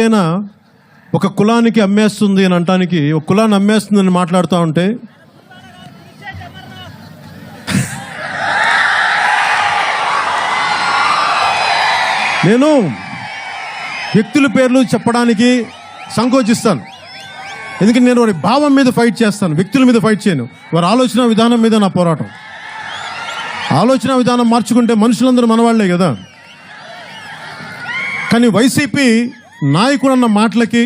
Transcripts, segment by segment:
ఏదైనా ఒక కులానికి అమ్మేస్తుంది అని అంటానికి, ఒక కులాన్ని అమ్మేస్తుందని మాట్లాడుతూ ఉంటే నేను వ్యక్తుల పేర్లు చెప్పడానికి సంకోచిస్తాను. ఎందుకంటే నేను వారి భావం మీద ఫైట్ చేస్తాను, వ్యక్తుల మీద ఫైట్ చేయను. వారి ఆలోచన విధానం మీద నా పోరాటం. ఆలోచన విధానం మార్చుకుంటే మనుషులందరూ మనవాళ్లే కదా. కానీ వైసీపీ నాయకుడు అన్న మాటలకి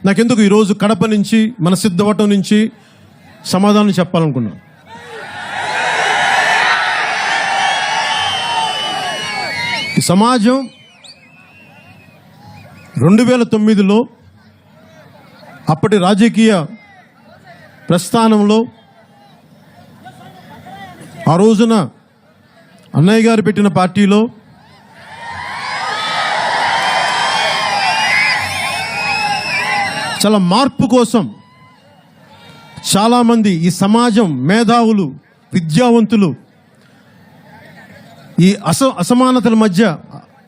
నాకెందుకు ఈరోజు కడప నుంచి, మన సిద్ధవటం నుంచి సమాధానం చెప్పాలనుకున్నాను. ఈ సమాజం 2009లో అప్పటి రాజకీయ ప్రస్థానంలో ఆ రోజున అన్నయ్య గారు పెట్టిన పార్టీలో చాలా మార్పు కోసం చాలామంది ఈ సమాజం మేధావులు, విద్యావంతులు ఈ అసమానతల మధ్య,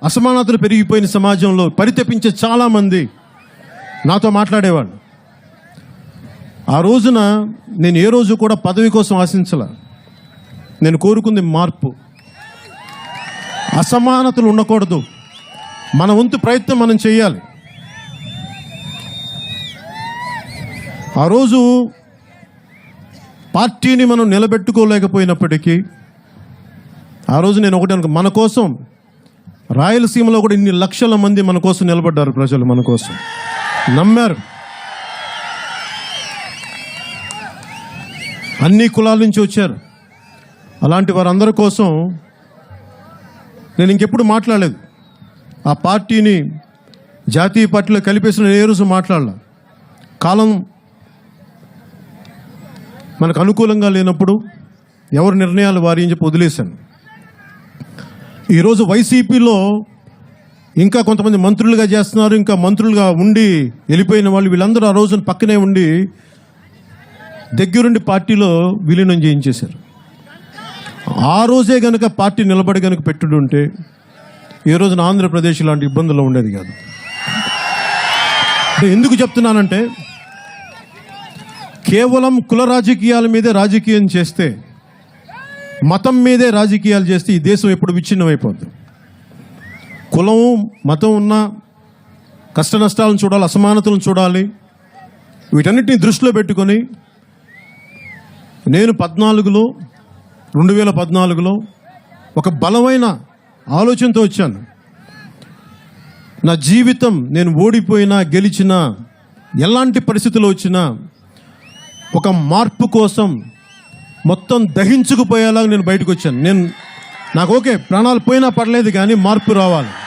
అసమానతలు పెరిగిపోయిన సమాజంలో పరితపించే చాలామంది నాతో మాట్లాడేవాళ్ళు. ఆ రోజున నేను ఏ రోజు కూడా పదవి కోసం ఆశించలే. నేను కోరుకుంది మార్పు. అసమానతలు ఉండకూడదు. మన వంతు ప్రయత్నం మనం చేయాలి. ఆ రోజు పార్టీని మనం నిలబెట్టుకోలేకపోయినప్పటికీ ఆ రోజు నేను ఒకటే అనుకో, మన కోసం రాయలసీమలో కూడా ఇన్ని లక్షల మంది మన కోసం నిలబడ్డారు. ప్రజలు మన కోసం నమ్మారు. అన్ని కులాల నుంచి వచ్చారు. అలాంటి వారందరి కోసం నేను ఇంకెప్పుడు మాట్లాడలేదు. ఆ పార్టీని జాతీయ పార్టీలో కలిపేసిన ఏ రోజు మాట్లాడలే. కాలం మనకు అనుకూలంగా లేనప్పుడు ఎవరి నిర్ణయాలు వారి అని చెప్పి వదిలేశాను. ఈరోజు వైసీపీలో ఇంకా కొంతమంది మంత్రులుగా చేస్తున్నారు. ఇంకా మంత్రులుగా ఉండి వెళ్ళిపోయిన వాళ్ళు, వీళ్ళందరూ ఆ రోజున పక్కనే ఉండి దగ్గరుండి పార్టీలో విలీనం చేయించేశారు. ఆ రోజే కనుక పార్టీ నిలబడి కనుక పెట్టుడుంటే ఈ రోజున ఆంధ్రప్రదేశ్ లాంటి ఇబ్బందులు ఉండేది కాదు. ఎందుకు చెప్తున్నానంటే, కేవలం కుల రాజకీయాల మీదే రాజకీయం చేస్తే, మతం మీదే రాజకీయాలు చేస్తే ఈ దేశం ఎప్పుడు విచ్ఛిన్నమైపోద్ది. కులం మతం ఉన్న కష్ట నష్టాలను చూడాలి, అసమానతలను చూడాలి. వీటన్నిటిని దృష్టిలో పెట్టుకొని నేను 2014లో ఒక బలమైన ఆలోచనతో వచ్చాను. నా జీవితం నేను ఓడిపోయినా గెలిచినా ఎలాంటి పరిస్థితులు వచ్చినా ఒక మార్పు కోసం మొత్తం దహించుకుపోయేలాగా నేను బయటకు వచ్చాను. నాకు ఓకే, ప్రాణాలు పోయినా పర్లేదు, కానీ మార్పు రావాలి.